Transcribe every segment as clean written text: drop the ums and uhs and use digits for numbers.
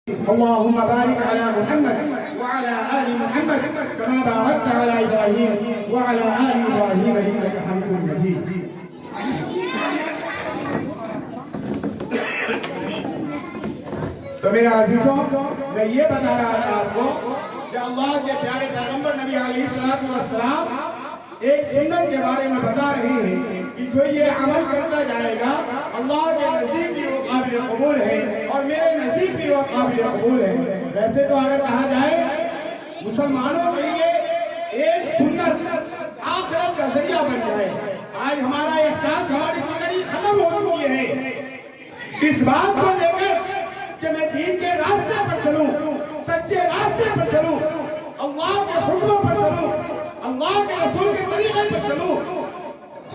اللهم بارك على محمد وعلى آل محمد كما باركت على إبراهيم وعلى آل إبراهيم إنك حميد مجيد. تو میرے عزیزوں میں یہ بتا رہا تھا آپ کو کہ اللہ کے پیارے پیغمبر نبی علیہ السلام ایک سنت کے بارے میں بتا رہے ہیں کہ جو یہ عمل کرتا جائے گا اللہ کے نزدیک بھی وہ قابل قبول ہے اور میرے نزدیک بھی وہ قابل قبول ہے. ویسے تو اگر کہا جائے مسلمانوں کے لیے ایک سنت آخرت کا ذریعہ بن جائے. آج ہمارا احساس ہماری فکری ختم ہو چکی ہے اس بات کو لے کر کہ میں دین کے راستے پر چلوں, سچے راستے پر چلوں, اللہ کے حکموں پر چلوں, اللہ کے رسول کے طریقے پر چلوں,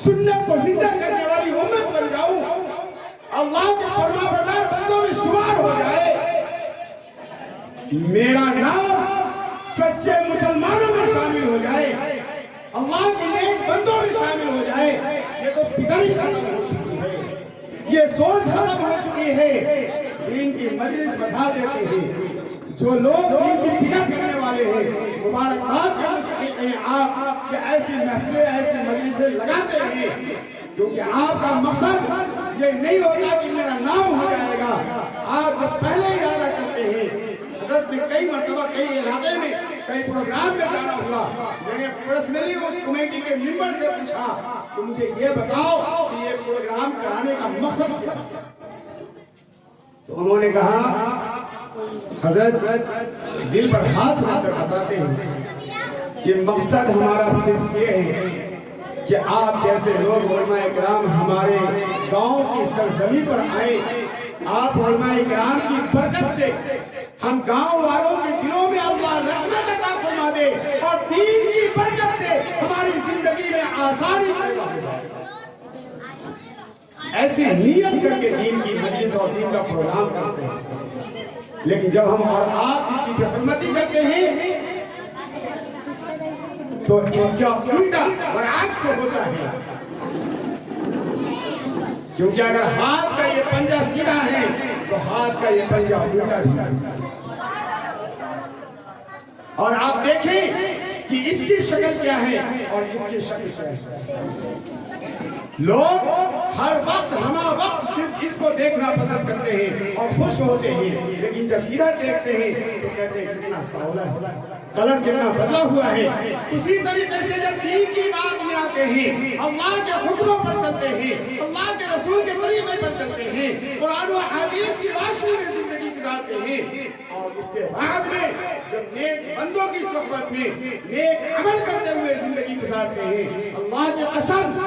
سنت کو زندہ کرنے والی امت بن جاؤں, اللہ کے فرما بردار بندوں میں شمار ہو جائے, میرا نام سچے مسلمانوں میں شامل ہو جائے, اللہ کے نیک بندوں میں شامل ہو جائے. یہ تو فکر ہی ختم ہو چکی ہے, یہ سوچ ختم ہو چکی ہے. دین کی مجلس بٹھا دیتے ہیں جو لوگ دین کی فکر کرنے والے ہیں, مبارکباد کے مستحق ہیں آپ کہ ایسی محفلیں ایسی مجلسیں لگاتے ہیں, کیونکہ آپ کا مقصد یہ نہیں ہوتا کہ میرا نام ہو جائے گا. آپ جب پہلے ارادہ کرتے ہیں, حضرت نے کئی مرتبہ کئی علاقے میں کئی پروگرام میں جانا ہوا, میں نے پرسنلی اس کمیٹی کے ممبر سے پوچھا کہ مجھے یہ بتاؤ کہ یہ پروگرام کرانے کا مقصد کیا ہے. تو انہوں نے کہا حضرت دل پر ہاتھ رکھ کر بتاتے ہیں کہ مقصد ہمارا صرف یہ ہے کہ آپ جیسے لوگ علماء اکرام ہمارے گاؤں کی سرزمین پر آئے, آپ علماء اکرام کی برکت سے ہم گاؤں والوں کے دلوں میں اللہ رحمت عطا فرما دے اور دین کی برکت سے ہماری زندگی میں آسانی پیدا ہو جائے. ایسی نیت کر کے دین کی مجلس اور دین کا پروگرام کرتے ہیں, لیکن جب ہم اور آپ اس کی بےحرمتی کرتے ہیں تو اس کا الٹا برعکس ہوتا ہے. کیونکہ اگر ہاتھ کا یہ پنجہ سیدھا ہے تو ہاتھ کا یہ پنجہ الٹا بھی ہے. اور آپ دیکھیں کہ اس کی شکل کیا ہے اور اس کی شکل کیا ہے. لوگ ہر وقت ہمہ وقت صرف اس کو دیکھنا پسند کرتے ہیں اور خوش ہوتے ہیں, لیکن جب ادھر دیکھتے ہیں تو کہتے ہیں کتنا سولا ہے, کلر کتنا بدلا ہوا ہے. اسی طریقے سے جب دین کی بات میں آتے ہیں, اللہ کے حکموں پر چلتے ہیں, اللہ کے رسول کے طریقے پر چلتے ہیں, قرآن و حدیث کی روشنی میں زندگی گزارتے ہیں, اور اس کے بعد میں جب نیک بندوں کی صحبت میں نیک عمل کرتے ہوئے زندگی گزارتے ہیں, اللہ کے قسم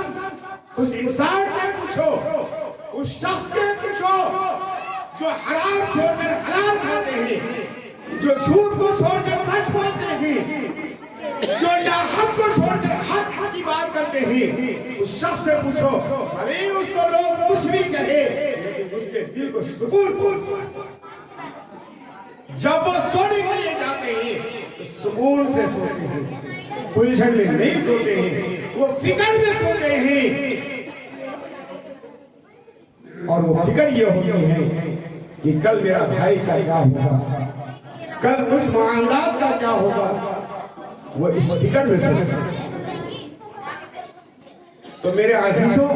اس انسان سے پوچھو, اس شخص سے پوچھو جو حرام چھوڑ کر حلال کھاتے ہیں, جو جھوٹ کو چھوڑ کر سچ بولتے ہیں, جو ناحق کو چھوڑ کر حق کی بات کرتے ہیں, اس شخص سے پوچھو بھلے اس کو لوگ کچھ بھی کہے لیکن اس کے دل کو سکون پہنچتا ہے. جب وہ سونے کے لیے جاتے ہیں تو سکون سے سوتے ہیں, الجھن میں نہیں سوتے ہیں, وہ فکر میں سوتے ہیں. اور وہ فکر یہ ہوتی ہے کہ کل میرا بھائی کا کیا ہوگا, کل اس معاملات کا کیا ہوگا, وہ اس فکر میں سوتے ہیں. تو میرے عزیزوں,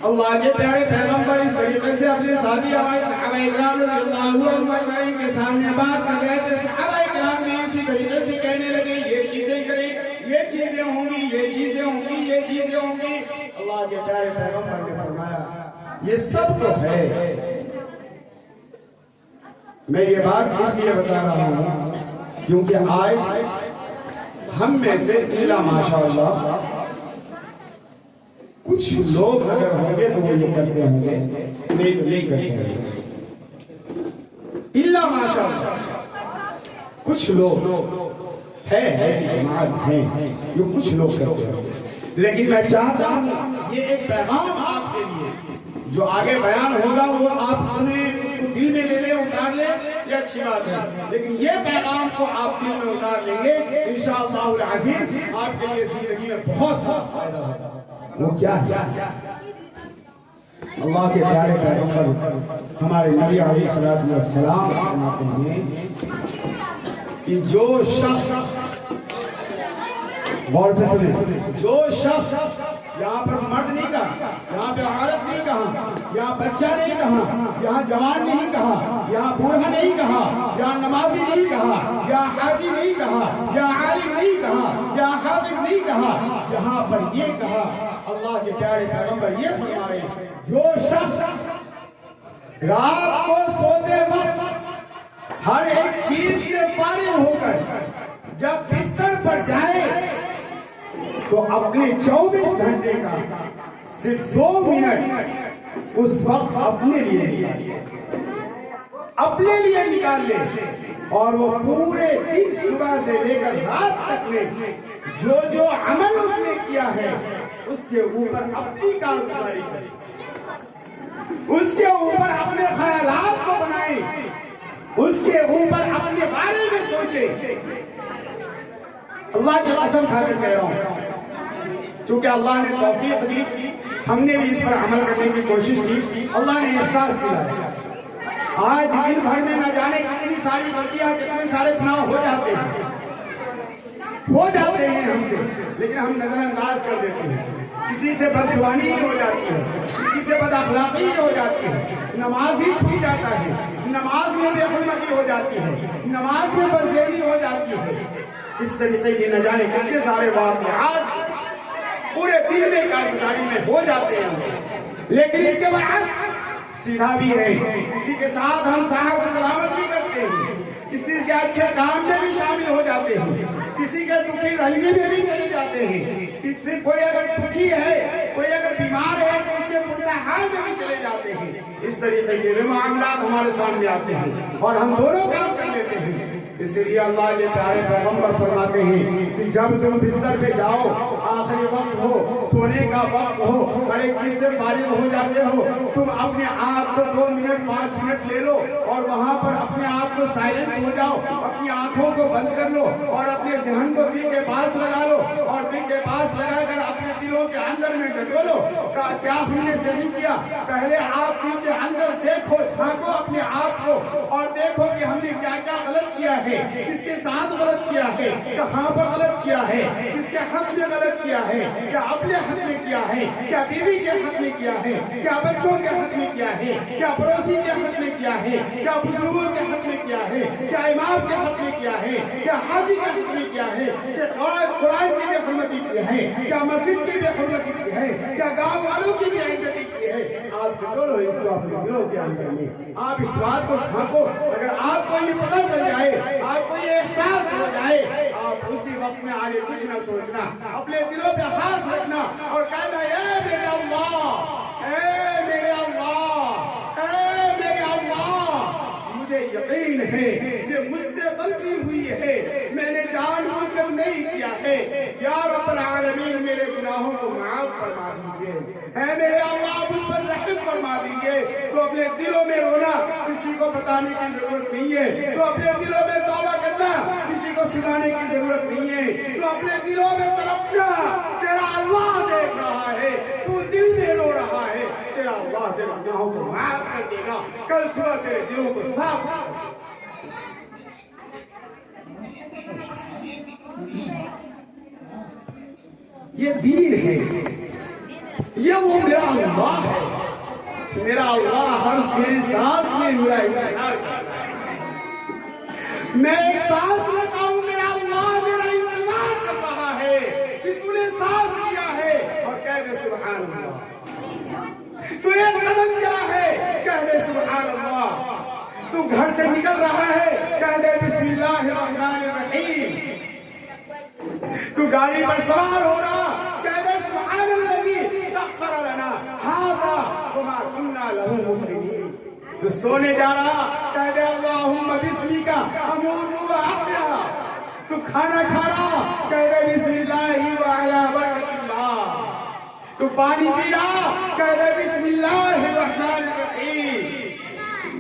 اللہ کے پیارے پیغمبر اس طریقے سے اپنے ساتھی ہمارے صحابہ اکرام رضی اللہ عنہ اجمعین کے سامنے بات کر رہے تھے. صحابہ اکرام بھی اسی طریقے سے کہنے لگے یہ چیزیں کریں, یہ چیزیں ہوں گی, یہ چیزیں ہوں گی, یہ چیزیں ہوں گی. اللہ کے پیارے پیغمبر نے فرمایا یہ سب تو ہے. میں یہ بات اس لیے بتا رہا ہوں کیونکہ آج ہم میں سے الا ماشاءاللہ کچھ لوگ اگر ہوں گے تو وہ یہ کرتے ہوں گے, نہیں تو نہیں کرتے ہوں گے. الا ماشاءاللہ کچھ لوگ ہے, ایسی جماعت ہیں جو کچھ لوگ کرتے ہیں. لیکن میں چاہتا ہوں یہ ایک پیغام آپ کے لیے جو آگے بیان ہوگا وہ آپ سنیں, اس کو دل میں لے لیں, اتار لیں, یہ اچھی بات ہے. لیکن یہ پیغام کو آپ دل میں اتار لیں گے انشاءاللہ العزیز آپ کے لیے زندگی میں بہت سارا فائدہ ہوگا. وہ کیا ہے؟ اللہ کے پیارے پیغمبر ہمارے نبی علیہ السلام فرماتے ہیں کہ جو شخص، غور سے سنیں، جو شخص، یہاں پر مرد نہیں کہا، یہاں پہ عورت نہیں کہا، یہاں بچہ نہیں کہا، یہاں جوان نہیں کہا، یہاں بوڑھا نہیں کہا، یہاں نمازی نہیں کہا، یہاں حاجی نہیں کہا، یہاں عالم نہیں کہا، یہاں حافظ نہیں کہا، یہاں پر یہ کہا، اللہ کے پیارے پیغمبر یہ فرما رہے ہیں، جو شخص رات کو سوتے وقت ہر ایک چیز سے فارغ ہو کر جب بستر پر جائے تو اپنے 24 گھنٹے کا صرف 2 منٹ اس وقت اپنے لیے نکال لے، اور وہ پورے دن صبح سے لے کر رات تک میں جو عمل اس نے کیا ہے اس کے اوپر اپنی کارگزاری کرے، اس کے اوپر اپنے خیالات کو بنائے، اس کے اوپر اپنے بارے میں سوچے۔ اللہ کی قسم کھا کر کہہ رہا ہوں، چونکہ اللہ نے توفیق دی، ہم نے بھی اس پر عمل کرنے کی کوشش کی، اللہ نے احساس کیا ہے۔ آج دن بھر میں نہ جانے کتنی ساری غلطیاں، کتنے سارے گناہ ہو جاتے ہیں ہم سے، لیکن ہم نظر انداز کر دیتے ہیں۔ کسی سے بدزبانی ہی ہو جاتی ہے، کسی سے بد اخلاقی ہی ہو جاتی ہے، نماز ہی چھوٹ جاتا ہے، نماز میں بے حرمتی ہو جاتی ہے، نماز میں بدذہنی ہو جاتی ہے۔ اس طریقے کی نہ جانے کتنے سارے واقعات پورے دن میں کارگزاری میں ہو جاتے ہیں ہم سے، لیکن اس کے برعکس سیدھا بھی ہے، کسی کے ساتھ ہم صاحب و سلامت بھی کرتے ہیں، کسی کے اچھے کام میں بھی شامل ہو جاتے ہیں، کسی کے دکھی رنجے میں بھی چلے جاتے ہیں، کسی کوئی اگر دکھی ہے، کوئی اگر بیمار ہے تو اس کے پرسہ حال میں بھی چلے جاتے ہیں۔ اس طریقے کے معاملات ہمارے سامنے آتے ہیں اور ہم دونوں کام کر لیتے ہیں۔ اس لیے اللہ کے پیارے پیغمبر فرماتے ہیں کہ جب تم بستر پہ جاؤ، آخری وقت ہو، سونے کا وقت ہو، ہر ایک چیز سے فارغ ہو جاتے ہو، تم اپنے آپ کو 2 منٹ 5 منٹ لے لو اور وہاں پر اپنے آپ کو سائلنس ہو جاؤ، اپنی آنکھوں کو بند کر لو اور اپنے ذہن کو دل کے پاس لگا لو، اور دل کے پاس لگا کر اپنے دلوں کے اندر میں ڈٹولو کیا ہم نے صحیح کیا۔ پہلے آپ دل کے اندر دیکھو، جھانکو اپنے آپ کو اور دیکھو کہ ہم نے کیا کیا غلط کیا ہے، کس کے ساتھ غلط کیا ہے، کہاں پر غلط کیا ہے، کس کے حق میں غلط کیا ہے، کیا اپنے حق میں کیا ہے، کیا بیوی کے حق میں کیا ہے، کیا بچوں کے حق میں کیا ہے، کیا پڑوسی کے حق میں کیا ہے، کیا بزرگوں کے حق میں کیا ہے، کیا امام کے حق میں کیا ہے، کیا حاجی کے حق میں کیا ہے، کیا قرآن کی بے حرمتی کی ہے، کیا مسجد کی بے حرمتی کی ہے، کیا گاؤں والوں کی بے عزتی کی ہے۔ آپ ڈٹولو اس کو اپنے دلوں کے اندر میں، آپ اس بات کو جھانکو۔ اگر آپ کو یہ پتہ چل جائے، آپ کو یہ احساس ہو جائے، آپ اسی وقت میں آگے کچھ نہ سوچنا، اپنے دلوں پہ ہاتھ رکھنا اور کہنا، اے میرے اللہ، اے میرے اللہ، اے میرے اللہ، مجھے یقین ہے کہ مجھ سے غلطی ہوئی ہے، میں نے جان بوجھ کر نہیں کیا ہے، یا رب العالمین میرے گناہوں کو معاف فرما دیجئے، اے میرے اللہ مجھ پر رحم فرما دیجئے۔ تو اپنے دلوں میں رونا کسی کو بتانے کی ضرورت نہیں ہے، تو اپنے دلوں میں توبہ کرنا کسی کو سنانے کی ضرورت نہیں ہے، تو اپنے دلوں میں تڑپنا تیرا اللہ دیکھ رہا ہے، تو دل میں رو رہا ہے، تیرا اللہ تیرے گناہوں کو معاف کر دے گا، کل صبح تیرے دلوں کو صاف کر دے گا۔ یہ دین ہے، یہ وہ میرا اللہ ہے، میرا اللہ ہر میری سانس میں میرا انتظار کرتا ہے، میں ایک سانس لیتا ہوں، میرا اللہ میرا انتظار کر رہا ہے کہ تو نے سانس لیا ہے اور کہہ دے سبحان اللہ، تو ایک قدم چلا ہے کہہ دے سبحان اللہ، تو گھر سے نکل رہا ہے کہہ دے بسم اللہ الرحمن الرحیم، تو گاڑی پر سوار ہو رہا کہہ دے سبحان الذی سخر لنا ھذا وما كنا له مقرنین، تو سونے جا رہا کہہ دے اللہم بسمک اموت واحیا، تو کھانا کھا رہا کہہ دے بسم اللہ وعلی برکت اللہ، تو پانی پی رہا کہہ دے بسم اللہ الرحمن الرحیم،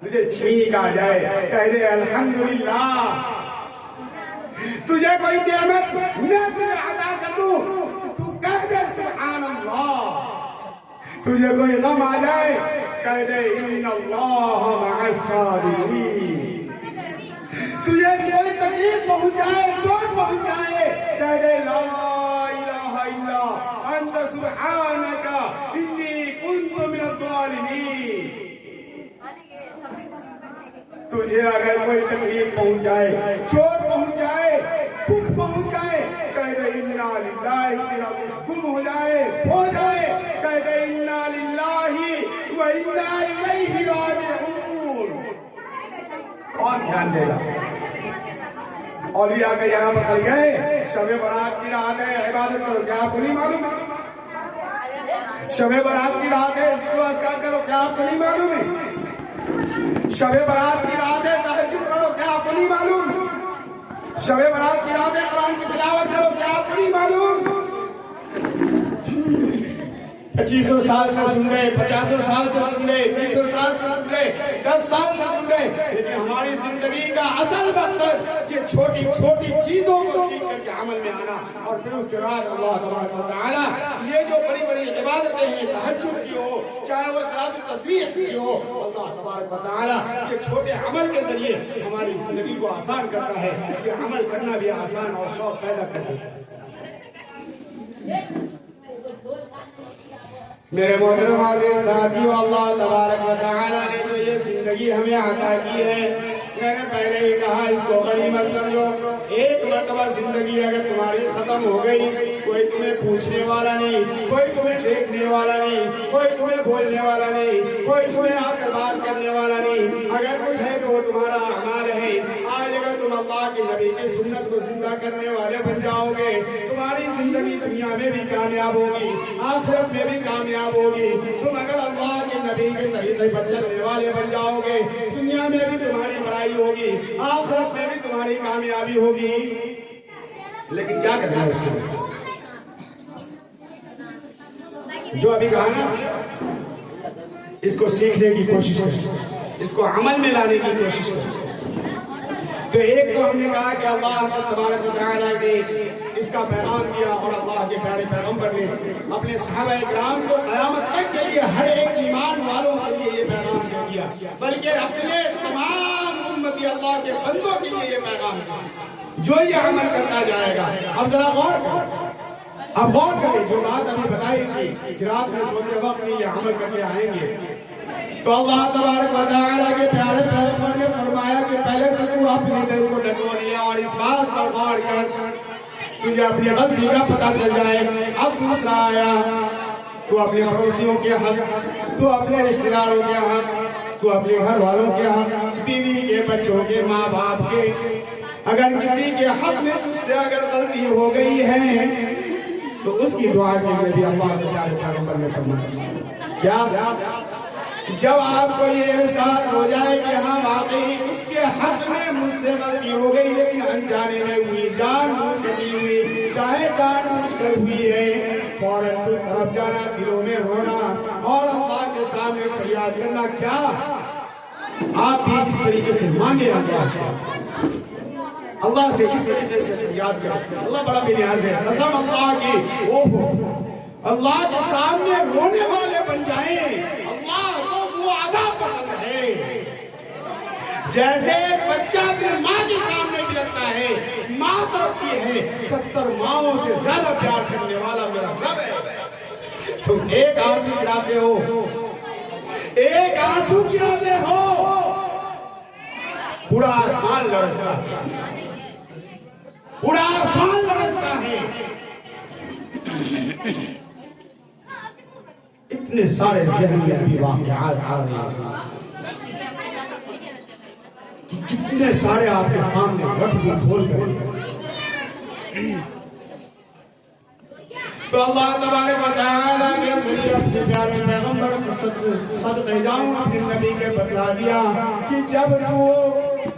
تجھے چھینک آ جائے کہہ دے الحمدللہ، تجھے کوئی نعمت میں تجھے عطا کر دوں تو کہہ دے سبحان اللہ، تجھے کوئی غم آ جائے کہہ دے ان اللہ مع الصابرین، تجھے کوئی تکلیف پہنچائے، چوٹ پہنچائے کہہ دے لا الہ الا انت سبحانک انی کنت من الظالمین۔ تجھے اگر کوئی تکلیف پہنچائے، چوٹ پہنچائے، دکھ پہنچائے کہہ دے انا للہ، تیرا کچھ گم ہو جائے کہہ دے انا للہ و انا الیہ راجعون۔ کون دھیان دے گا؟ اولیاء کے یہاں پر گئے، شب برات کی رات ہے، عبادت کرو، کیا آپ کو نہیں معلوم؟ شب برات کی رات ہے، ذکر و اذکار کرو، کیا آپ کو نہیں معلوم ہے؟ شب برات کی رات ہے، تہجد پڑھو، کیا آپ کو نہیں معلوم؟ شب برات کی رات ہے، قرآن کی تلاوت کرو، کیا آپ کو نہیں معلوم؟ 2500 سال سے سن رہے، 50 سال سے سن رہے، 20 سال سے سن رہے، 10 سال سے سن رہے، لیکن ہماری زندگی کا اصل مقصد یہ چھوٹی چھوٹی چیزوں کو سیکھ کر کے عمل میں آنا، اور پھر اس کے بعد اللہ تبارک و تعالی یہ جو بڑی بڑی عبادتیں ہیں، تہجد کی ہو، چاہے وہ صلاۃ التسبیح کی ہو، اللہ تبارک و تعالی یہ چھوٹے عمل کے ذریعے ہماری زندگی کو آسان کرتا ہے، یہ عمل کرنا بھی آسان اور شوق پیدا کرتا ہے۔ میرے محترم عزیز ساتھیو، اللہ تبارک و تعالی نے جو یہ زندگی ہمیں عطا کی ہے، میں نے پہلے ہی کہا اس کو غنیمت سمجھو۔ ایک مرتبہ زندگی اگر تمہاری ختم ہو گئی، کوئی تمہیں پوچھنے والا نہیں، کوئی تمہیں دیکھنے والا نہیں، کوئی تمہیں بولنے والا نہیں، کوئی تمہیں آ کر بات کرنے والا نہیں، اگر کچھ ہے تو وہ تمہارا اعمال ہے۔ آج اگر تم اللہ کے نبی کی سنت کو زندہ کرنے والے بن جاؤ گے، تمہاری زندگی دنیا میں بھی کامیاب ہوگی، آخرت میں بھی کامیاب ہوگی۔ تم اگر اللہ کے نبی کے طریقے پر چلنے والے بن جاؤ گے، دنیا میں بھی تمہاری بڑائی ہوگی، آخرت میں بھی تمہاری کامیابی ہوگی۔ لیکن کیا کرنا ہے اس کے لیے؟ جو ابھی کہا نا، اس کو سیکھنے کی کوشش کریں، اس کو عمل میں لانے کی کوشش کریں۔ تو ایک تو ہم نے کہا کہ اللہ تبارک و تعالیٰ نے اس کا پیغام دیا، اور اللہ کے پیارے پیغمبر نے اپنے صحابہ کرام کو قیامت تک کے لیے ہر ایک ایمان والوں کے لیے یہ پیغام دے دیا، بلکہ اپنے تمام امتی اللہ کے بندوں کے لیے یہ پیغام دیا جو یہ عمل کرتا جائے گا۔ اب ذرا غور کریں، اب غور کریں، جو بات ابھی بتائی تھی کہ رات میں سوتے وقت میں یہ عمل کر کے آئیں گے، تو اللہ تبارک و تعالیٰ کے پیارے پیغمبر نے فرمایا کہ پہلے تو اپنے دل کو ڈٹول لیا اور اس بات پر غور کر، تجھے اپنی غلطی کا پتہ چل جائے۔ اب دوسرا آیا، تو اپنے پڑوسیوں کے حق، تو اپنے رشتہ داروں کے حق، تو اپنے گھر والوں کے حق، بیوی کے، بچوں کے، ماں باپ کے، اگر کسی کے حق میں تجھ سے اگر غلطی ہو گئی ہے تو اس کی دعا کے لیے بھی اللہ کے پیارے پیغمبر نے فرمایا کیا؟ جب آپ کو یہ احساس ہو جائے کہ ہاں واقعی اس کے حق میں مجھ سے غلطی ہو گئی لیکن انجانے میں ہوئی، جان بوجھ کر نہیں ہوئی، چاہے جان بوجھ کر ہوئی ہے، فوراً تو طرف جانا، دلوں میں رونا اور اللہ کے سامنے فریاد کرنا۔ کیا آپ بھی اس طریقے سے مانگے اللہ سے اس طریقے سے فریاد کریں؟ اللہ بڑا بے نیاز ہے، قسم اللہ کی، اللہ کے سامنے رونے والے بن جائیں۔ اللہ کو وہ ادا پسند ہے جیسے ایک بچہ اپنے ماں کے سامنے بھی لگتا ہے، ماں تڑپتی ہے، 70 ماؤں سے زیادہ پیار کرنے والا میرا رب ہے۔ تم ایک آنسو گراتے ہو، ایک آنسو گراتے ہو، پورا آسمان لرزتا ہے، پورا آسمان لرزتا ہے۔ اتنے سارے ذہن میں ابھی واقعات آ رہے ہیں کہ کتنے سارے آپ کے سامنے رکھ کو کھول کر، تو اللہ تبارک و تعالیٰ کے ذریعے اپنے پیارے پیغمبر کو صدقہ جاؤں اپنے نبی کے بتلا دیا کہ جب تو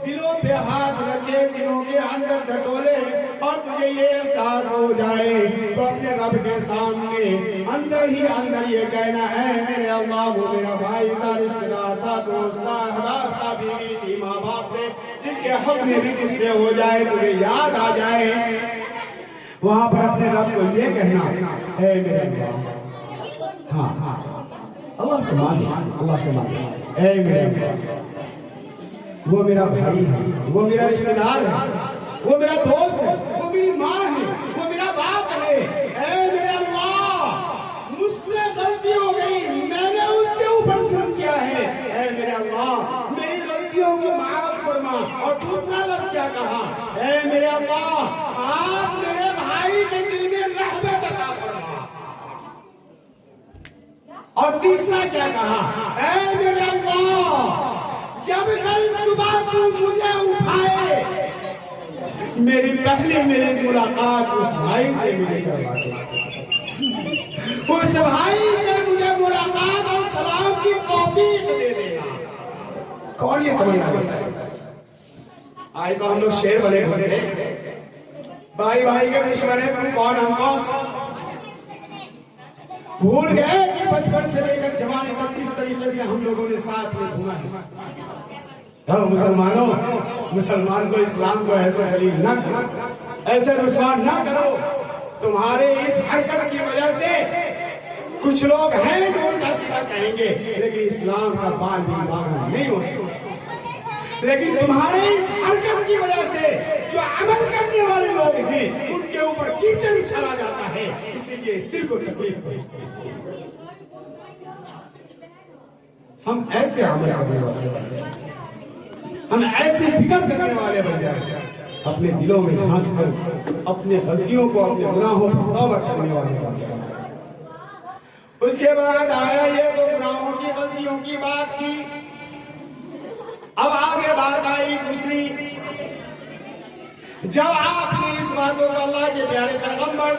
دلوں پہ ہاتھ رکھے، دلوں کے اندر ڈٹولے اور تجھے یہ احساس ہو جائے تو اپنے رب کے سامنے اندر ہی اندر یہ کہنا ہے، میرے اللہ وہ میرا بھائی تھا، رشتہ دار تھا، دوست تھا، احباب تھا، بیوی تھی، ماں باپ تھے، جس کے حق میں بھی تجھ سے ہو جائے، تجھے یاد آ جائے، وہاں پر اپنے رب کو یہ کہنا ہے میرے اللہ، ہاں اللہ سے مانگے، اللہ سے مانگے، اے میرے وہ میرا بھائی ہے، وہ میرا رشتہ دار ہے، وہ میرا دوست ہے، وہ میری ماں ہے، وہ میرا باپ ہے، اے میرے اللہ مجھ سے غلطی ہو گئی، میں نے اس کے اوپر ظلم کیا ہے، اے میرے اللہ میری غلطیوں کو معاف فرما۔ اور دوسرا لفظ کیا کہا؟ اے میرے اللہ آپ میرے بھائی کے دل میں رحمت عطا فرما۔ اور تیسرا کیا کہا؟ اے میرے اللہ جب کل صبح تو مجھے اٹھائے میری پہلی ملاقات اس بھائی سے ملے کروا دے، اس بھائی سے مجھے ملاقات اور سلام کی توفیق دے دینا۔ کون یہ تمنا دیتا ہے؟ آج تو ہم لوگ شیر والے بن گئے، بھائی بھائی کے دشمن ہے، تو کون ہم کو بھول گئے کہ بچپن سے لے کر جوانی تک کس طریقے سے ہم لوگوں نے ساتھ میں گھوما ہے۔ مسلمانوں، مسلمان کو اسلام کو ایسے ذلیل نہ کرو، ایسے رسوا نہ کرو۔ تمہارے اس حرکت کی وجہ سے کچھ لوگ ہیں جو الٹا سیدھا کہیں گے، لیکن اسلام کا بال بھی باغا نہیں ہو سکتا۔ لیکن تمہارے اس حرکت کی وجہ سے جو عمل کرنے والے لوگ ہیں ان کے اوپر کیچڑ اچھالا جاتا ہے، اسی لیے اس دل کو تکلیف پہنچتی ہے۔ ہم ایسے عمل کرنے والے بن جائیں، ہم ایسے فکر کرنے والے بن جائیں، اپنے دلوں میں جھانک کر اپنے غلطیوں کو، اپنے گناہوں کو توبہ کرنے والے بن جائیں۔ اس کے بعد آیا، یہ تو گناہوں کی غلطیوں کی بات تھی، اب آگے بات آئی دوسری۔ جب آپ نے اس باتوں کو اللہ کے پیارے پیغمبر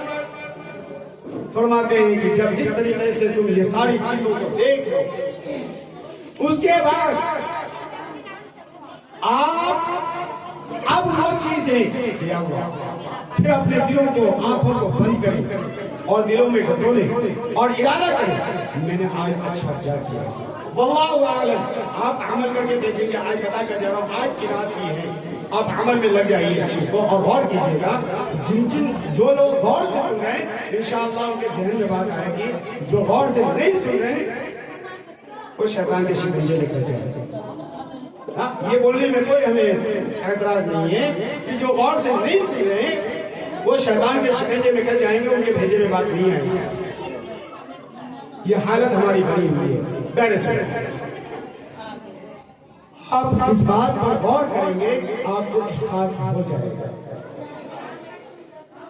فرماتے ہیں کہ جب اس طریقے سے تم یہ ساری چیزوں کو دیکھ لو، اس کے بعد آپ اب وہ چیزیں کیا ہوا پھر اپنے دلوں کو، آنکھوں کو بند کریں اور دلوں میں ڈٹولیں اور ارادہ کریں میں نے آج اچھا کیا کیا۔ واللہ اعلم، آپ عمل کر کے دیکھیں گے۔ آج بتا کر جا رہا ہوں، آج کی رات یہ ہے، آپ عمل میں لگ جائیے اس چیز کو اور غور کیجیے گا۔ جو لوگ غور سے سن رہے ہیں انشاءاللہ ان کے ذہن میں بات آئے گی، جو غور سے نہیں سن رہے ہیں وہ شیطان کے شکنجے میں پھنس جائیں گے۔ یہ بولنے میں کوئی ہمیں اعتراض نہیں ہے کہ جو غور سے نہیں سن رہے ہیں وہ شیطان کے شکنجے میں پھنس جائیں گے، ان کے بھیجے میں بات نہیں آئے گی۔ یہ حالت ہماری بنی ہوئی ہے۔ آپ اس بات پر غور کریں گے، آپ کو احساس ہو جائے گا۔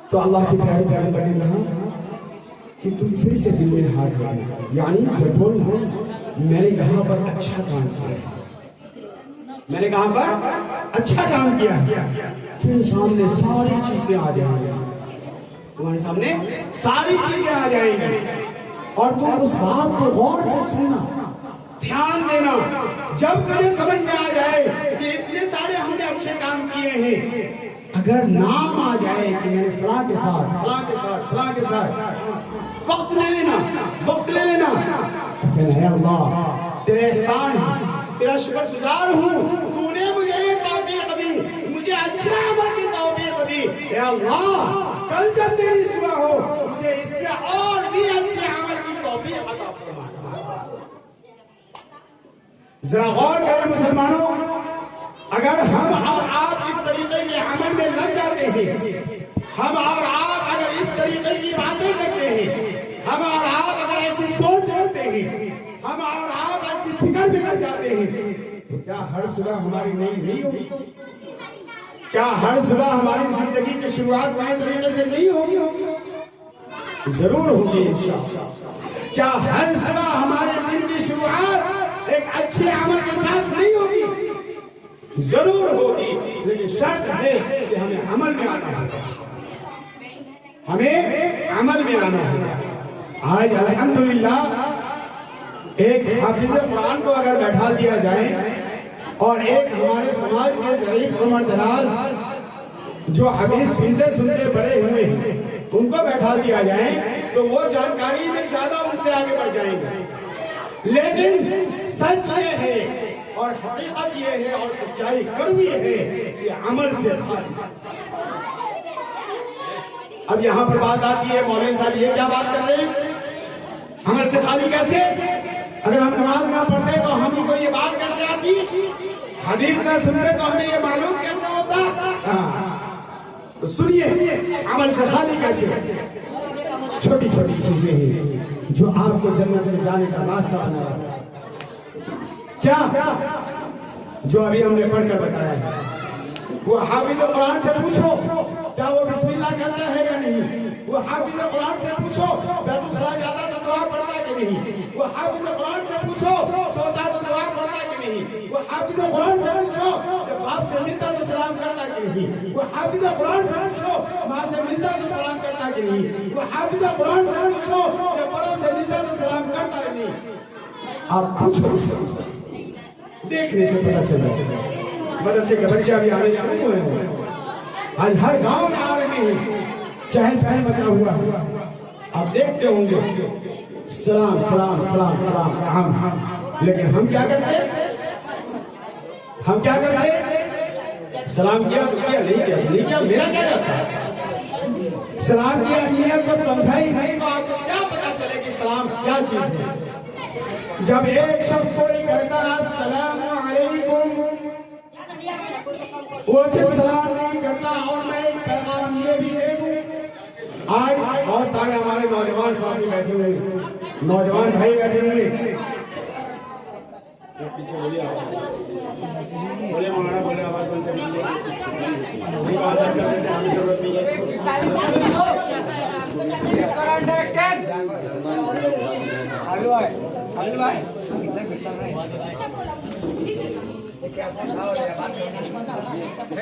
تو اللہ کے پیارے پیغمبر نے کہا کہ تم پھر سے دل میں ہاتھ رکھنا، یعنی جب بولنا میں نے کہاں پر اچھا کام کیا، میں نے کہاں پر اچھا کام کیا، تمہارے سامنے ساری چیزیں آ جائیں گی، تمہارے سامنے ساری چیزیں آ جائیں گی اور تم اس بات کو غور سے سننا، دھیان دینا۔ جب تمہیں سمجھ میں آ جائے کہ اتنے سارے ہم نے اچھے کام کیے ہیں، اگر نام آ جائے کہ میں نے فلاں کے ساتھ فلاں کے ساتھ فلاں کے ساتھ وقت لے لینا، وقت لے لینا، کہنا ہے اللہ تیرے احسان ہے، تیرا شکر گزار ہوں، تو نے مجھے یہ توفیق دی، مجھے اچھا عمل کی توفیق دی۔ اے اللہ کل جب میری صبح ہو مجھے اس سے اور بھی اچھے عمل کی توفیق عطا فرما۔ ذرا غور کریں مسلمانوں، اگر ہم اور آپ اس طریقے کے عمل میں لگ جاتے ہیں، ہم اور آپ اگر اس طریقے کی باتیں کرتے ہیں، ہم اور آپ اگر ایسی سوچ رکھتے ہیں، ہم اور آپ ایسی فکر میں لگ جاتے ہیں، تو کیا ہر صبح ہماری نہیں ہوگی؟ کیا ہر صبح ہماری زندگی کی شروعات نئے طریقے سے نہیں ہوگی؟ ضرور ہوگی انشاءاللہ۔ کیا ہر صبح ہمارے دن کی شروعات ایک اچھے عمل کے ساتھ نہیں ہوگی؟ ضرور ہوگی، لیکن شرط ہے کہ ہمیں عمل میں آنا ہوگا، ہمیں عمل میں آنا ہوگا۔ آج الحمدللہ ایک حافظ قرآن کو اگر بیٹھا دیا جائے اور ایک ہمارے سماج کے ضعیف عمر دراز جو حدیث سنتے سنتے بڑے ہوئے ہیں ان کو بیٹھا دیا جائے تو وہ جانکاری میں زیادہ ان سے آگے بڑھ جائیں گے، لیکن سچ یہ ہے اور حقیقت یہ ہے اور سچائی کڑوی ہے کہ عمل سے خالی۔ اب یہاں پر بات آتی ہے، مولوی صاحب یہ کیا بات کر رہے ہیں؟ عمل سے خالی کیسے؟ اگر ہم نماز نہ پڑھتے تو ہم کو یہ بات کیسے آتی؟ حدیث نہ سنتے تو ہمیں یہ معلوم کیسے ہوتا؟ تو سنیے عمل سے خالی کیسے؟ چھوٹی چھوٹی چیزیں ہیں جو آپ کو جنت میں جانے کا راستہ بنا رہا ہے. کیا؟ جو ابھی ہم نے پڑھ کر بتایا ہے. وہ حافظ قرآن سے پوچھو کیا وہ بسم اللہ کرتا ہے یا نہیں. وہ حافظ قرآن سے پوچھو بیت الخلاء جاتا تو دعا پڑھتا کہ نہیں. وہ حافظ قرآن سے پوچھو سوتا تو دعا پڑھتا کہ نہیں. وہ حافظ قرآن سے پوچھو جب باپ سے ملتا تو سلام کرتا کہ نہیں. وہ حافظ قرآن سے پوچھو ماں سے ملتا تو سلام کرتا کہ نہیں. وہ حافظ قرآن سے پوچھو جب بڑوں سے ملتا تو سلام کرتا کہ نہیں. آپ پوچھو دیکھنے سے پتہ چلا. مدرسے کے بچے ابھی آنے شروع ہوئے ہیں. آج ہر گاؤں میں آ رہے ہیں. چہل پہل مچا ہوا ہے. آپ دیکھتے ہوں گے سلام سلام سلام سلام لیکن ہم کیا کرتے؟ ہم کیا کرتے؟ سلام کیا تو کیا, نہیں کیا تو نہیں کیا, میرا کیا جاتا ہے؟ سلام کی اہمیت کو سمجھا ہی نہیں تو آپ کو کیا پتا چلے کہ سلام کیا چیز ہے. جب ایک شخص کوئی کہتا ہے السلام علیکم, وہ صرف سلام نہیں کرتا. اور میں ایک پیغام یہ بھی دے دوں, آج بہت سارے ہمارے نوجوان ساتھی بیٹھے ہوئے, نوجوان بھائی بیٹھے ہوئے. پیچھے بولیے آواز, بولے مولانا بولے آواز بند کر دیجیے. ہمیں ضرورت نہیں ہے.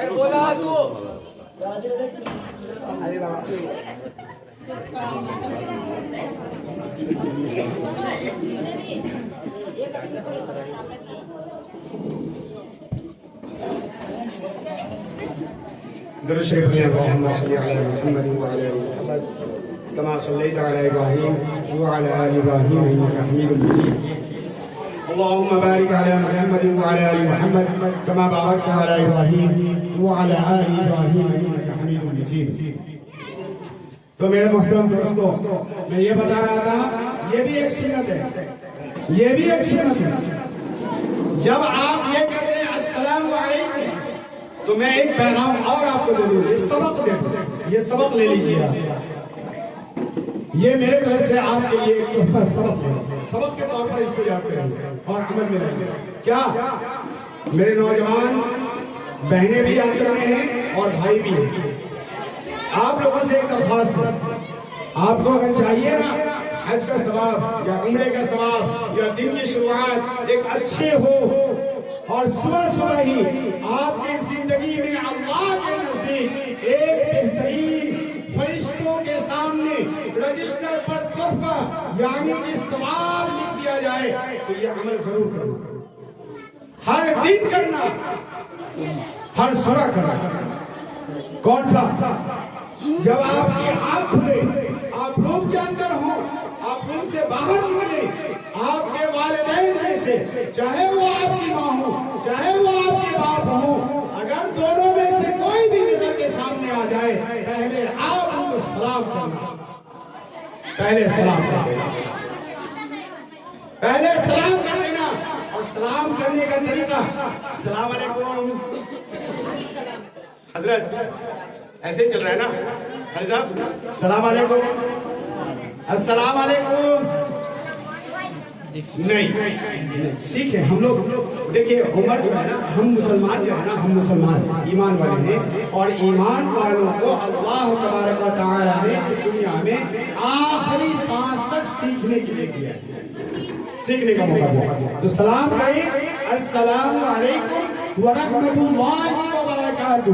بولا تو درود شریف میں اللهم صل علی محمد وعلى ال محمد كما صليت على ابراهيم وعلى ال ابراهيم انك حميد مجيد. اللهم بارك على محمد وعلى ال محمد كما باركت على ابراهيم وعلى ال ابراهيم انك حميد مجيد. تو میرے محترم دوستو, میں یہ بتا رہا تھا یہ بھی ایک سنت ہے, یہ بھی ایک سنت ہے. جب آپ یہ کہتے ہیں السلام علیکم تو میں ایک پیغام اور آپ کو دے دوں, یہ سبق دے دوں, یہ سبق لے لیجیے آپ. یہ میرے طرف سے آپ کے لیے ایک تحفہ سبق ہے. سبق کے طور پر اس کو یاد کریں اور عمل میں لائیں. کیا میرے نوجوان بہنیں بھی اندر میں ہیں اور بھائی بھی ہیں. آپ لوگوں سے ایک درخواست ہے, آپ کو اگر چاہیے نا حج کا ثواب یا عمرے کا ثواب یا دن کی شروعات ایک اچھے ہو اور صبح صبح ہی آپ کی زندگی میں اللہ کے نزدیک ایک بہترین فرشتوں کے سامنے رجسٹر پر تحفہ یعنی کہ ثواب لکھ دیا جائے تو یہ عمل ضرور کرو. ہر دن کرنا, ہر صبح کرنا. کون سا؟ جب آپ کی آنکھ کھلے, آپ روم کے اندر ہوں, آپ روم سے باہر نکلیں, آپ کے والدین میں سے چاہے وہ آپ کی ماں ہو چاہے وہ آپ کے باپ ہو, اگر دونوں میں سے کوئی بھی نظر کے سامنے آ جائے پہلے آپ ان کو سلام کرنا. پہلے سلام کر دینا, پہلے سلام کر دینا. اور سلام کرنے کا طریقہ السلام علیکم حضرت ایسے چل رہا ہے نا حضرت صاحب, السلام علیکم السلام علیکم. نہیں سیکھیں ہم لوگ. دیکھیے عمر جو ہے نا, ہم مسلمان جو ہے نا, ہم مسلمان ایمان والے ہیں اور ایمان والوں کو اللہ تبارک و تعالیٰ نے اس دنیا میں آخری سانس تک سیکھنے کے لیے کیا ہے, سیکھنے کا موقع دیا. تو سلام کریں السلام علیکم ورحمۃ اللہ وبرکاتہ.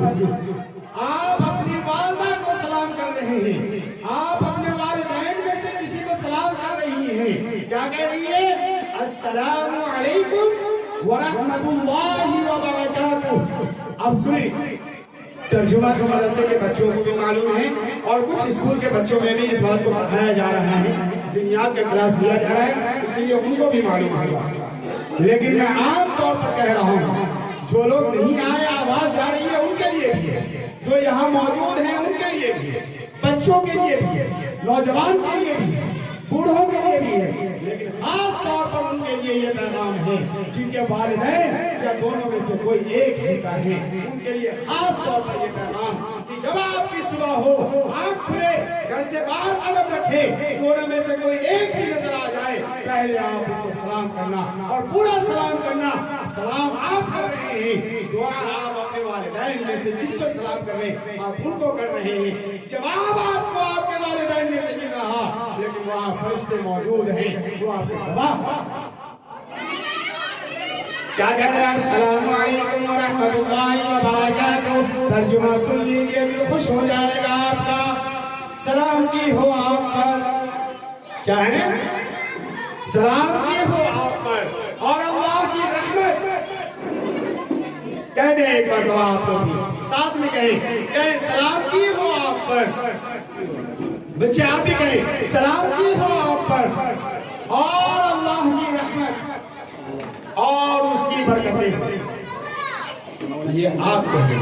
آپ اپنی والدہ کو سلام کر رہے ہیں, آپ اپنے والدین میں سے کسی کو سلام کر رہی ہیں. کیا کہہ رہی ہے؟ السلام علیکم ورحمۃ اللہ وبرکاتہ. اب سنیں ترجمہ تو مدرسے کے بچوں کو بھی معلوم ہے اور کچھ اسکول کے بچوں میں بھی اس بات کو پڑھایا جا رہا ہے, دنیات کا کلاس لیا جا رہا ہے, اس لیے ان کو بھی معلوم ہوگا. لیکن میں عام طور پر کہہ رہا ہوں جو لوگ نہیں آئے آواز جا رہی ہے ان کے لیے بھی ہے, جو یہاں موجود ہیں ان کے لیے بھی ہے, بچوں کے لیے بھی ہے, نوجوان کے لیے بھی ہے. بوڑھوں کے لیے بھی ہے، لیکن خاص طور پر ان کے لیے یہ پیغام ہے جن کے والدین یا دونوں میں سے کوئی ایک زندہ ہے، ان کے لیے خاص طور پر یہ پیغام کہ جب آپ کی صبح ہو، آنکھ کھلے، گھر سے باہر قدم رکھے، دونوں میں سے کوئی ایک بھی نظر آ جائے، پہلے آپ ان کو سلام کرنا اور پورا سلام کرنا۔ سلام آپ کر رہے ہیں، دعا آپ اپنے والدین میں سے جن کو سلام کر رہے ہیں آپ ان کو کر رہے ہیں۔ جواب آپ کو آپ کے والدین میں سے مل رہا، لیکن وہاں فرشتے موجود ہیں جو آپ کے گواہ کیا کہہ رہے ہیں؟ السلام علیکم ورحمۃ اللہ وبرکاتہ۔ ترجمہ سن لیجئے، دل خوش ہو جائے گا آپ کا۔ سلام کی ہو آپ پر، کیا ہے؟ سلام کی ہو آپ پر اور اللہ کی رحمت۔ کہہ دیں ایک بار دعا آپ کو بھی ساتھ میں کہیں سلام کی ہو آپ پر۔ بچے آپ بھی کہیں سلام کی ہو آپ پر اور اللہ کی رحمت اور اس کی برکتیں، یہ آپ کہیں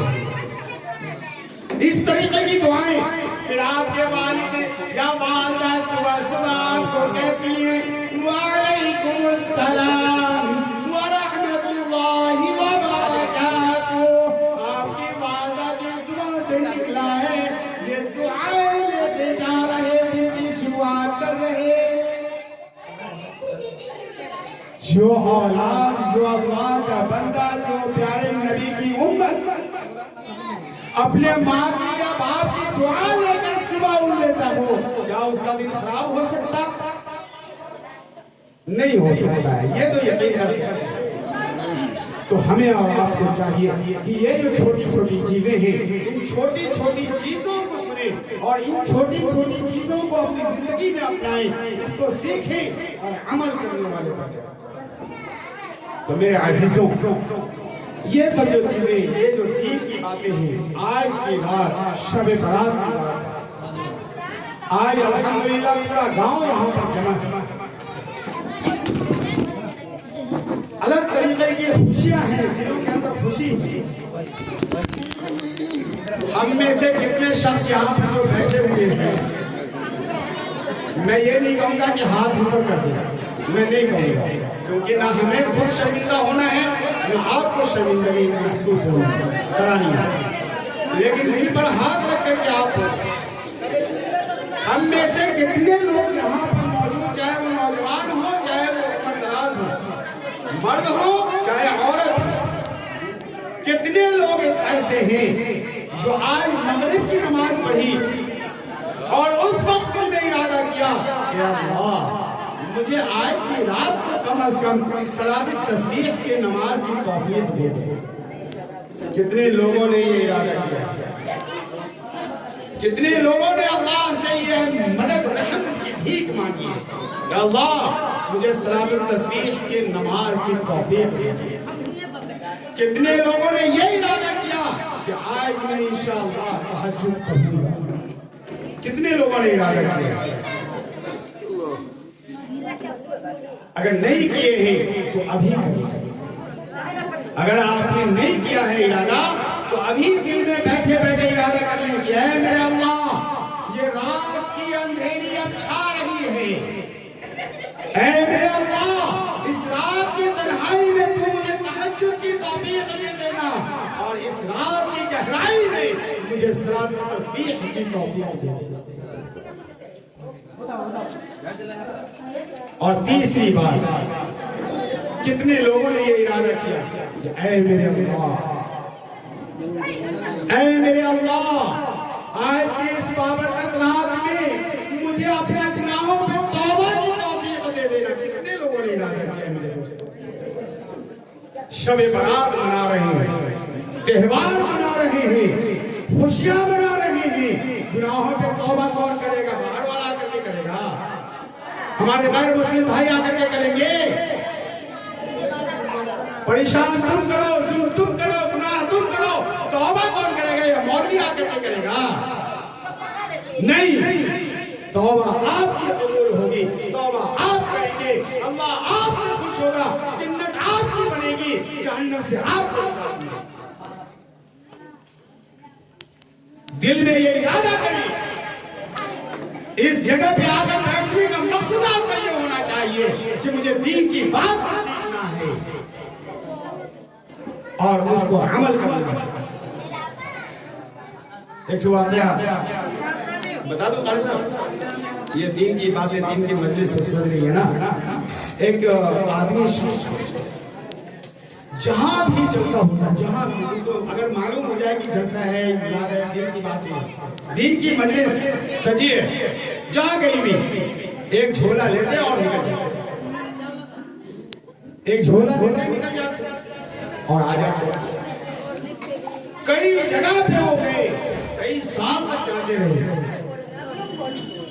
اس طریقے کی دعائیں۔ پھر آپ کے والد یا والدہ صبح صبح آپ کو کہتی ہیں وعلیکم السلام ورحمۃ اللہ وبرکاتہ۔ آپ کی والدہ کی صبح سے نکلا ہے، یہ دعائیں لیتے جا رہے، دن کی شروعات کر رہے۔ جو اولاد، جو اللہ کا بندہ، جو پیارے نبی کی امت اپنے ماں کی یا باپ کی دعا لے کر صبح اٹھ لیتا ہو، کیا اس کا دن خراب ہو سکتا؟ نہیں ہو سکتا ہے، یہ تو یقین کر سکتا ہے۔ تو ہمیں اور آپ کو چاہیے کہ یہ جو چھوٹی چھوٹی چیزیں ہیں، ان چھوٹی چھوٹی چیزوں کو سنیں اور ان چھوٹی چھوٹی چیزوں کو اپنی زندگی میں اپنائیں، اس کو سیکھیں اور عمل کرنے والے بن جائیں۔ تو میرے عزیزوں، یہ سب جو چیزیں، یہ جو دین کی باتیں ہیں، آج کی رات شب برات کی رات ہے۔ آج الحمدللہ پورا گاؤں یہاں پر جمع ہے، الگ طریقے کی خوشیاں ہیں، دلوں کے اندر خوشی ہے۔ ہم میں سے کتنے شخص یہاں پر جو بیٹھے ہوئے ہیں، میں یہ نہیں کہوں گا کہ ہاتھ اوپر کر دیں، میں نہیں کہوں گا، کیونکہ نہ ہمیں خود شرمندہ ہونا ہے نہ آپ کو شرمندگی محسوس کرانی ہے، لیکن دل پر ہاتھ رکھ کر کے آپ ہم میں سے کتنے لوگ یہاں پر موجود، چاہے وہ نوجوان ہو، چاہے وہ عمر دراز ہو، مرد ہو چاہے عورت ہو، کتنے لوگ ایسے ہیں جو آج مغرب کی نماز پڑھی اور اس وقت دل میں ارادہ کیا کہ اللہ مجھے آج کی رات تو کم از کم صلاۃ تسبیح کے نماز کی توفیق دے دے۔ کتنے لوگوں نے یہ ارادہ کیا؟ کتنے لوگوں نے اللہ سے یہ مدد رحم کی بھیک مانگی ہے کہ اللہ مجھے صلاۃ التسبیح کے نماز کی توفیق دے دے۔ کتنے لوگوں نے یہ ارادہ کیا کہ آج میں انشاءاللہ تہجد پڑھوں گا؟ کتنے لوگوں نے ارادہ کیا؟ اگر نہیں کیے ہیں تو ابھی کریں۔ اگر آپ نے نہیں کیا ہے ارادہ تو ابھی دل میں بیٹھے بیٹھے ارادہ کر لیں کہ اے میرے اللہ یہ رات کی اندھیری اب چھا رہی ہے، اے میرے اللہ اس رات کی تنہائی میں تو مجھے تہجد کی توفیق دے دینا اور اس رات کی گہرائی میں مجھے صلاۃ التسبیح کی توفیق دے دینا۔ اور تیسری بات، کتنے لوگوں نے یہ ارادہ کیا کہ اے میرے اللہ، اے میرے اللہ آج کے اس بابرکت رات میں مجھے اپنے گناہوں پہ توبہ کی توفیق دے دینا۔ کتنے لوگوں نے ارادہ کیا میرے دوستوں؟ شب برات منا رہے ہیں، تہوار منا رہے ہیں، خوشیاں منا رہے ہیں، گناہوں پہ توبہ کون کرے گا؟ باہر والا آ کر کے کرے گا؟ ہمارے غیر مسلم بھائی آ کر کے کریں گے؟ پریشان تم کرو، ظلم تم کرو، گناہ تم کرو، توبہ کون کرے گا؟ یا مولوی آ کر کے کرے گا؟ نہیں، توبہ آپ کی قبول ہوگی، توبہ آپ کریں گے، اللہ آپ سے خوش ہوگا، جنت آپ کی بنے گی، جہنم سے آپ کو نجات ملے گی۔ دل میں یہ ارادہ کریں، اس جگہ پہ آ کر بیٹھنے کا مقصد چاہیے کہ مجھے دین کی بات سیکھنا ہے اور اس کو عمل کرنا ہے. ایک واقعہ بتا دو قاری صاحب, یہ دین کی باتیں دین کی مجلس سے سوچ رہی ہے نا. ایک آدمی شخص جہاں بھی جلسہ ہوتا ہے, جہاں بھی تم کو اگر معلوم ہو جائے کہ جلسہ ہے, میلاد ہے, دین کی باتیں, دین کی مجلس سجی ہے, جہاں کہیں بھی ایک جھولا لیتے اور نکل جاتے, ایک جھولا لیتے نکل جاتے اور آ جاتے. کئی جگہ پہ ہو گئے, کئی سال تک چلتے رہے,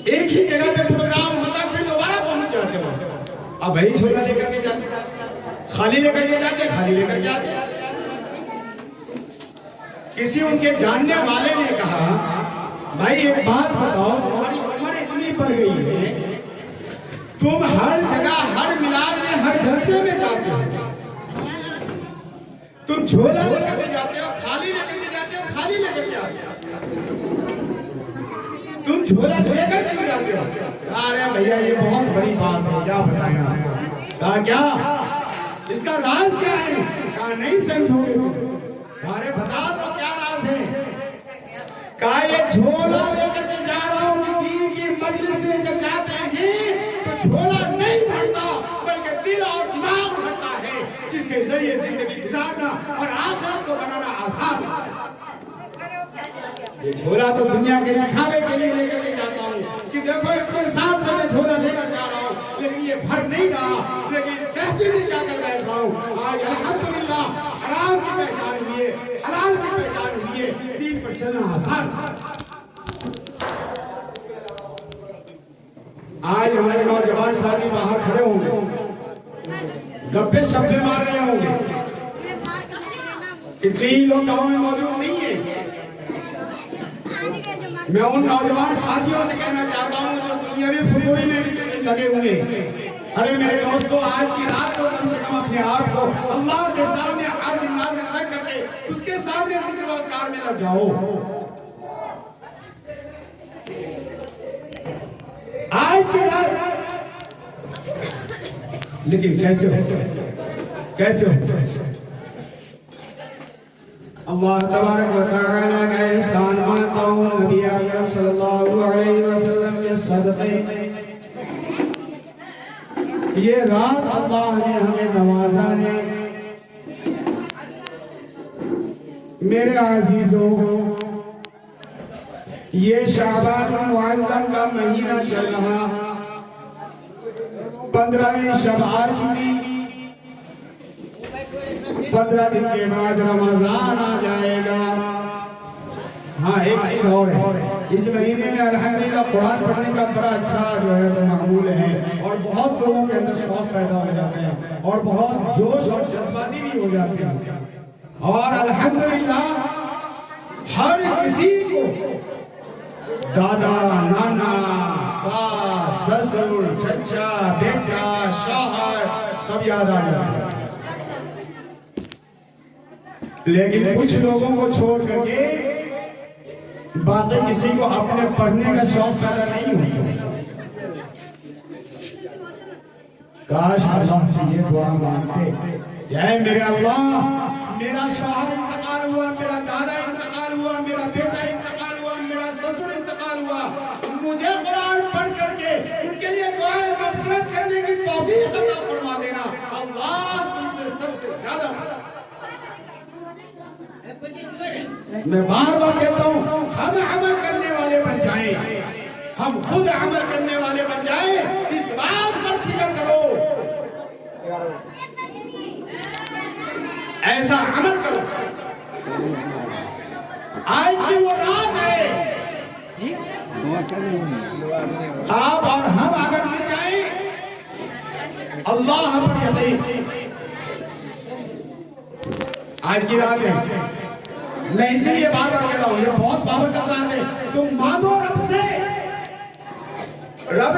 ایک ہی جگہ پہ پروگرام ہوتا پھر دوبارہ پہنچ جاتے ہو. اب وہی جھولا لے کر کے جاتے, خالی لے کر کے جاتے, خالی لے کر کے آتے. کسی ان کے جاننے والے نے کہا بھائی ایک بات بتاؤ, تمہاری عمر اتنی بڑھ گئی ہے, تم ہر جگہ ہر میلاد میں ہر جلسے میں جاتے ہو, تم جھولا لے کر کے جاتے ہو, خالی لے کر کے جاتے ہو, خالی لے کر کے آتے ہو, تم جھولا لے کر کے جاتے ہو. ارے بھیا یہ بہت بڑی بات ہے, کیا بتائیں آپ. کہا کیا اس کا راز کیا ہے؟ کہا نہیں سمجھو گے تم. ارے بتا دو کیا راز ہے. کہا یہ جھولا لے کر کے جا رہا ہوں, دین کی مجلس میں جب جاتے ہیں تو جھولا نہیں بھرتا بلکہ دل اور دماغ بھرتا ہے, جس کے ذریعے زندگی گزارنا اور آخرت کو بنانا آسان ہے. یہ جھولا تو دنیا کے دکھاوے کے لیے لے کر کے جاتا ہوں کہ دیکھو اتنے سال سے میں جھولا لے کر جا رہا ہوں, لیکن یہ بھر نہیں رہا, لیکن اس محفل میں جا کر بیٹھ رہا ہوں. آج الحمدللہ حرام کی پہچان ہوئی ہے, حلال کی پہچان ہوئی ہے, دین پر چلنا آسان. آج ہمارے نوجوان ساتھی باہر کھڑے ہوں گے, گپے شپے مار رہے ہوں گے, اتنے لوگ گاؤں میں موجود نہیں ہیں. میں ان نوجوان ساتھیوں سے کہنا چاہتا ہوں جو دنیاوی فضولی میں لگے ہوئے, ارے میرے دوستو آج کی رات کو کم سے کم اپنے آپ کو اللہ کے سامنے حاضر ناظر رکھ کر کے اس کے سامنے ذکر و اذکار میں لگ جاؤ. آج کی رات لیکن کیسے ہو اللہ تبارک و تعالیٰ کا احسان مانتا ہوں, نبی اکرم صلی اللہ علیہ وسلم کے صدقے یہ رات اللہ نے ہمیں نوازا ہے. میرے عزیزوں, یہ شعبان المعظم کا مہینہ چل رہا, 15ویں شب آ چکی, 15 دن کے بعد رمضان آ جائے گا. ہاں ایک چیز اور ہے, اس مہینے میں الحمدللہ قرآن پڑھنے کا بڑا اچھا جو ہے معمول ہے, اور بہت لوگوں کے اندر شوق پیدا ہو جاتے ہیں اور بہت جوش اور جذباتی بھی ہو جاتے ہیں. اور الحمدللہ ہر کسی کو دادا, نانا, ساس, سسر, چچا, بیٹا, شوہر سب یاد آ جاتے ہیں. لیکن کچھ لوگوں کو چھوڑ کر کے باقی کسی کو اپنے پڑھنے کا شوق پیدا نہیں ہوتا. کاش اللہ سے یہ دعا مانگتے, اے میرے اللہ, میرا شوہر انتقال ہوا, میرا دادا انتقال ہوا, میرا بیٹا انتقال ہوا, میرا سسر انتقال ہوا, مجھے قرآن پڑھ کر کے ان کے لیے دعائیں مغفرت کرنے کی توفیق عطا فرما دینا. اللہ تم سے سب سے زیادہ میں بار بار کہتا ہوں, ہم عمل کرنے والے بن جائیں, ہم خود عمل کرنے والے بن جائیں. اس بات پر فکر کرو, ایسا عمل کرو. آج کی وہ رات ہے, آپ اور ہم اگر مل جائیں, اللہ ہم چلے. آج کی رات ہے, میں اسی لیے بار بار کہہ رہا ہوں, یہ بہت بابرکت رات ہے. تم مانگو رب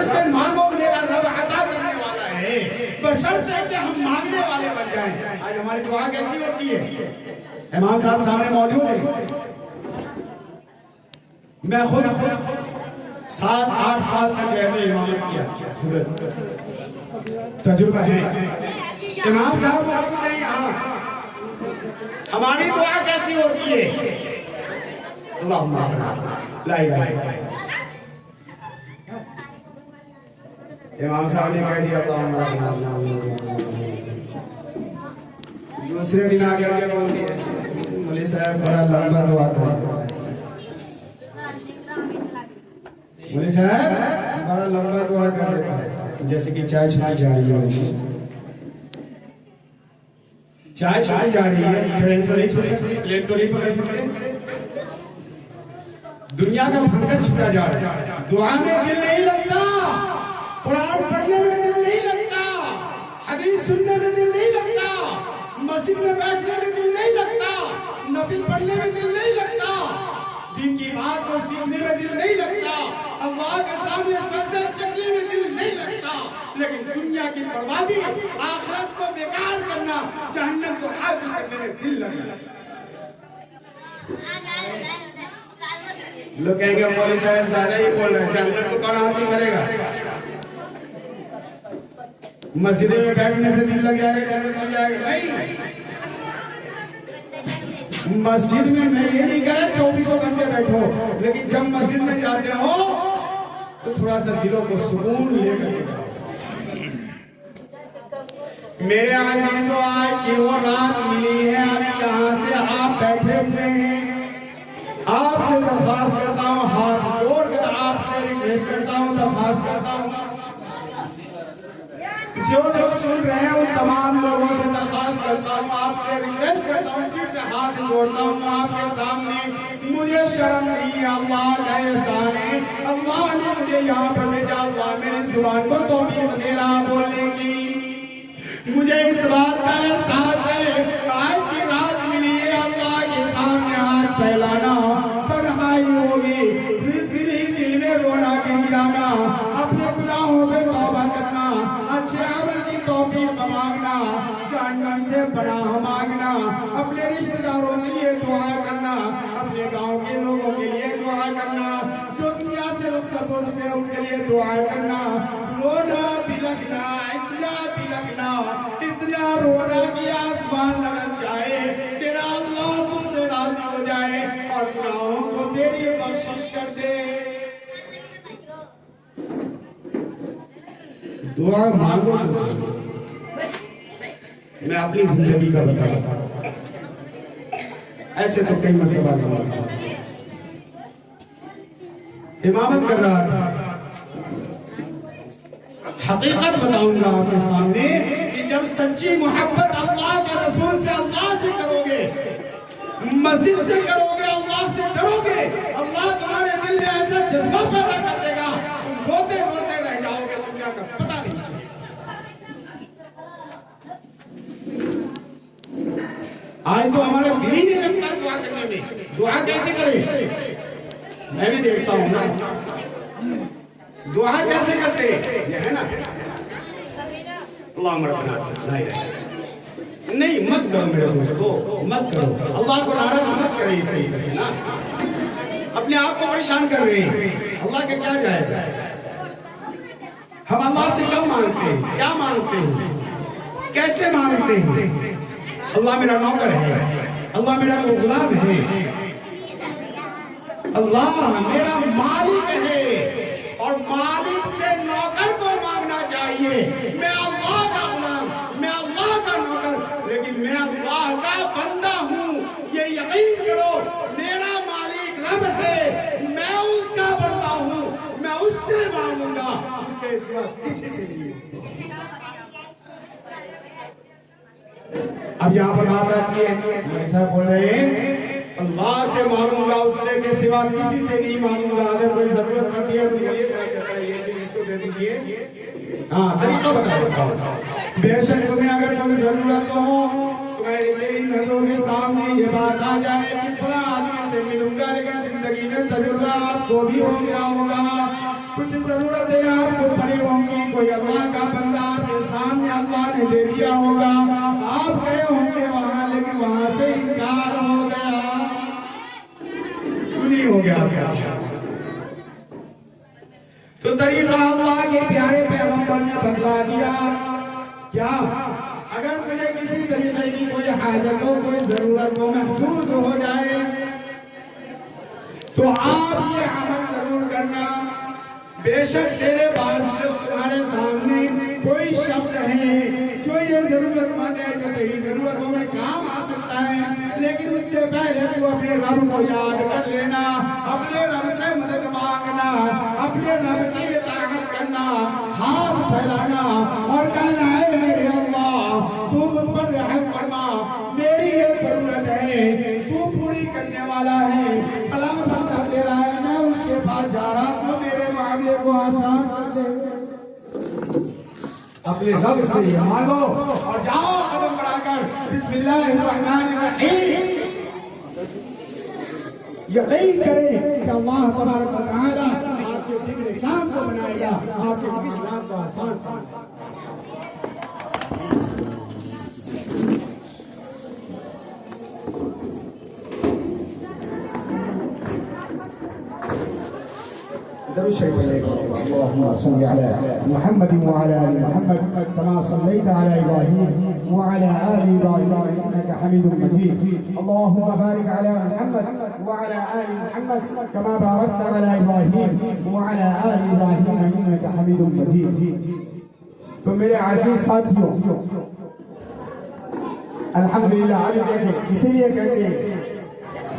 سے مانگو, میرا رب عطا کرنے والا ہے, بشرط ہے کہ ہم مانگنے والے بن جائیں. آج ہماری دعا کیسی ہوتی ہے, امام صاحب سامنے موجود ہیں, میں خود 7-8 سال تک رہتے امامت کیا. تجربہ ہے امام صاحب موجود ہیں یہاں. ہماری دعا کیسی ہوتی ہے؟ اللہم لا الہ الا اللہ. امام صاحب نے کہہ دیا دوسرے دن آ کر کے بول دیا مولوی صاحب بڑا لمبا دعا کرتا ہے. مولوی صاحب بڑا لمبا دعا کر دیتا ہے جیسے کہ چائے چھائی جا رہی ہے. چائے چھائی جا رہی ہے ٹرین تو نہیں چھوڑ سکتے پلین تو نہیں پکڑ سکتے. دنیا کا بھنکس چھوٹا جا رہا ہے. دعا میں دل نہیں لگتا, قرآن پڑھنے میں دل نہیں لگتا, حدیث سننے میں دل نہیں لگتا, مسجد میں بیٹھنے میں دل نہیں لگتا, نفل پڑھنے میں دل نہیں لگتا, دین کی بات کو سیکھنے میں دل نہیں لگتا, اللہ کے سامنے سجدہ کرنے میں دل نہیں لگتا. لیکن دنیا کی بربادی, آخرت کو بیکار کرنا, جہنم کو حاصل کرنے میں دل لگتا. لوگ کہیں گے مولوی صاحب زیادہ ہی بول رہے ہیں, جنت کو کون حاصل کرے گا؟ مسجد میں بیٹھنے سے دل لگ جائے گا جنت مل جائے گا؟ نہیں. مسجد میں یہ نہیں کہہ رہا 24 گھنٹے بیٹھو, لیکن جب مسجد میں جاتے ہو تو تھوڑا سا دلوں کو سکون لے کر کے جاؤ. میرے عزیزو آج کی وہ رات ملی ہے, ابھی یہاں سے آپ بیٹھے ہوئے ہیں. آپ سے درخواست کرتا ہوں, ہاتھ جوڑ کر آپ سے ریکویسٹ کرتا ہوں, درخواست کرتا ہوں, جو سن رہے ہیں ان تمام لوگوں سے درخواست کرتا ہوں, آپ سے ریکویسٹ کرتا ہوں, پھر سے ہاتھ جوڑتا ہوں آپ کے سامنے. مجھے شرم نہیں ہے, اللہ کا احسان ہے, اللہ نے مجھے یہاں پر بھیجا. اللہ میری زبان کو توفیق دے رہا بولنے کی. مجھے اس بات کا احساس ہے آج کی رات ملی ہے, اللہ کے سامنے ہاتھ پھیلانا تنہائی ہوگی, دل ہی دل میں رونا گنگنانا, اپنے گناہوں پہ توبہ کرنا, اچھے عمل کی توفیق مانگنا, جہنم سے پناہ مانگنا, اپنے رشتہ داروں کے لیے دعا کرنا, اپنے گاؤں کے لوگوں کے لیے دعا کرنا, جو دنیا سے رخصت ہو چکے ان کے لیے دعا کرنا, رونا بھی لگنا, اتنا بھی لگنا, اتنا رونا کہ آسمان لرز جائے, تیرا اللہ تجھ سے راضی ہو جائے اور گناہوں کو تیری بخشش کر دے. دعا مانگو تو صحیح. میں اپنی زندگی کا بتاتا ہوں, ایسے تو کئی مرتبہ دعا امامت کر رہا تھا. حقیقت بتاؤں گا آپ کے سامنے کہ جب سچی محبت اللہ کے رسول سے, اللہ سے کرو گے, مسجد سے کرو گے, اللہ سے ڈرو گے, اللہ تمہارے دل میں ایسا جذبہ پیدا کر دے گا, تم روتے روتے رہ جاؤ گے, دنیا کا پتہ نہیں چلے. آج تو ہمارا دل ہی نہیں لگتا دعا کرنے میں. دعا کیسے کریں؟ میں بھی دیکھتا ہوں نا دعا کیسے کرتے ہیں, یہ ہے نا اللہم ربنا لا الہ نہیں, مت کرو میرے دوستو, مت کرو. اللہ کو ناراض مت کرے اس طریقے سے نا, اپنے آپ کو پریشان کر رہے ہیں. اللہ کا کیا جائے گا؟ ہم اللہ سے کب مانگتے ہیں, کیا مانگتے ہیں, کیسے مانگتے ہیں؟ اللہ میرا نوکر ہے, اللہ میرا غلام ہے, اللہ میرا مالک ہے, اور مالک سے نوکر کو مانگنا چاہیے. میں اللہ کا غلام, میں اللہ کا نوکر, لیکن میں اللہ کا بندہ ہوں. یہ یقین کرو, میرا مالک رب ہے, میں اس کا بندہ ہوں, میں اس سے مانگوں گا, اس کے سوا کسی سے نہیں. اب یہاں پر بات آتی ہے, میرے صاحب بول رہے ہیں اللہ سے مانگوں گا, اس سے کے سوا کسی سے نہیں مانگوں گا. اگر کوئی ضرورت پڑتی ہے تو بولیے صاحب کہتا ہے یہ چیز اس کو دے دیجئے. ہاں طریقہ بتا دیتا ہوں. بے شک تمہیں اگر کوئی ضرورت ہو, تمہاری تیری نظروں کے سامنے یہ بات آ جائے کہ فلاں آدمی سے ملوں گا, لیکن زندگی میں تجربہ آپ کو بھی ہو گیا ہوگا, کچھ ضرورتیں آپ کو پڑی ہوں گی, کوئی اللہ کا بندہ آپ کے سامنے اللہ نے دے دیا ہوگا, آپ گئے ہوں گے وہاں, لیکن وہاں سے انکار ہو گیا. کیوں نہیں ہو گیا کیا؟ تو طریقہ اللہ کے پیارے پیغمبر نے بتلا دیا. کیا اگر تجھے کسی طریقے کی کوئی حاجت ہو، کوئی ضرورت ہو محسوس ہو جائے تو آپ یہ عمل ضرور کرنا. بے شک تیرے پاس تمہارے سامنے کوئی شخص ہے جو یہ ضرورت مند ہے، جو تیری ضرورتوں میں کام آ سکتا ہے، لیکن اس سے پہلے تو اپنے رب کو یاد کر لینا، اپنے رب سے مدد مانگنا، اپنے رب کی اطاعت کرنا، ہاتھ پھیلانا اور کہنا ہے میرے اللہ تو مجھ پر رحم فرما، میری یہ ضرورت ہے، تو پوری کرنے والا ہے، فلاں بندہ تیرا ہے، میں اس کے پاس جا رہا تو میرے معاملے کو آسان کر دے. اپنے رب سے یہ مانگو اور جاؤ قدم بڑھا کر بسم اللہ الرحمن الرحیم یقین کریں کہ اللہ تبارک و تعالی آپ کے بگڑے کام کو بنائے گا، آپ کے مشکلات کو آسان فرمائے گا. اللهم صل على محمد وعلى ال محمد كما صليت على ابراهيم وعلى ال ابراهيم انك حميد مجيد. اللهم بارك على محمد وعلى ال محمد كما باركت على ابراهيم وعلى ال ابراهيم انك حميد مجيد. تو میرے عزیز ساتھیوں، الحمدللہ آج دیکھیں اسی لیے کہتے ہیں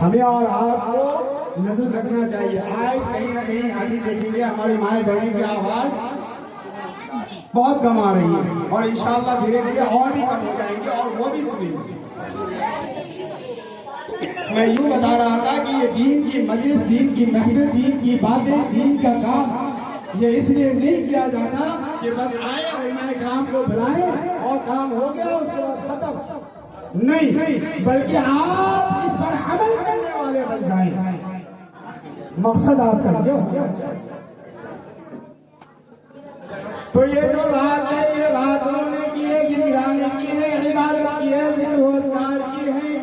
ہمیں اور آپ کو نظر رکھنا چاہیے. آج کہیں نہ کہیں ابھی دیکھیں گے ہماری مائیں بہنیں کی آواز بہت کم آ رہی ہے اور انشاءاللہ دھیرے دھیرے اور بھی کم ہو جائیں گے اور وہ بھی سنیں گے. میں یوں بتا رہا تھا کہ یہ دین کی مجلس، دین کی محفل، دین کی باتیں، دین کا کام یہ اس لیے نہیں کیا جاتا کہ بس آئے علماء کرام کو بلائیں اور کام ہو گیا اس کے بعد ختم، نہیں، بلکہ آپ اس پر عمل کرنے والے بن جائیں. مقصد آپ کا یہ ہونا چاہیے. تو یہ جو بات ہے یہ بات انہوں نے کی ہے، یہ نگرانی کی ہے، عبادت کی ہے، ذکر و اذکار کی ہے.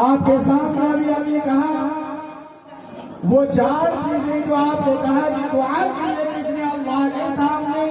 آپ کے سامنے بھی ابھی کہا وہ 4 چیزیں جو آپ کو کہا کہ دعا کے لیے کس نے اللہ کے سامنے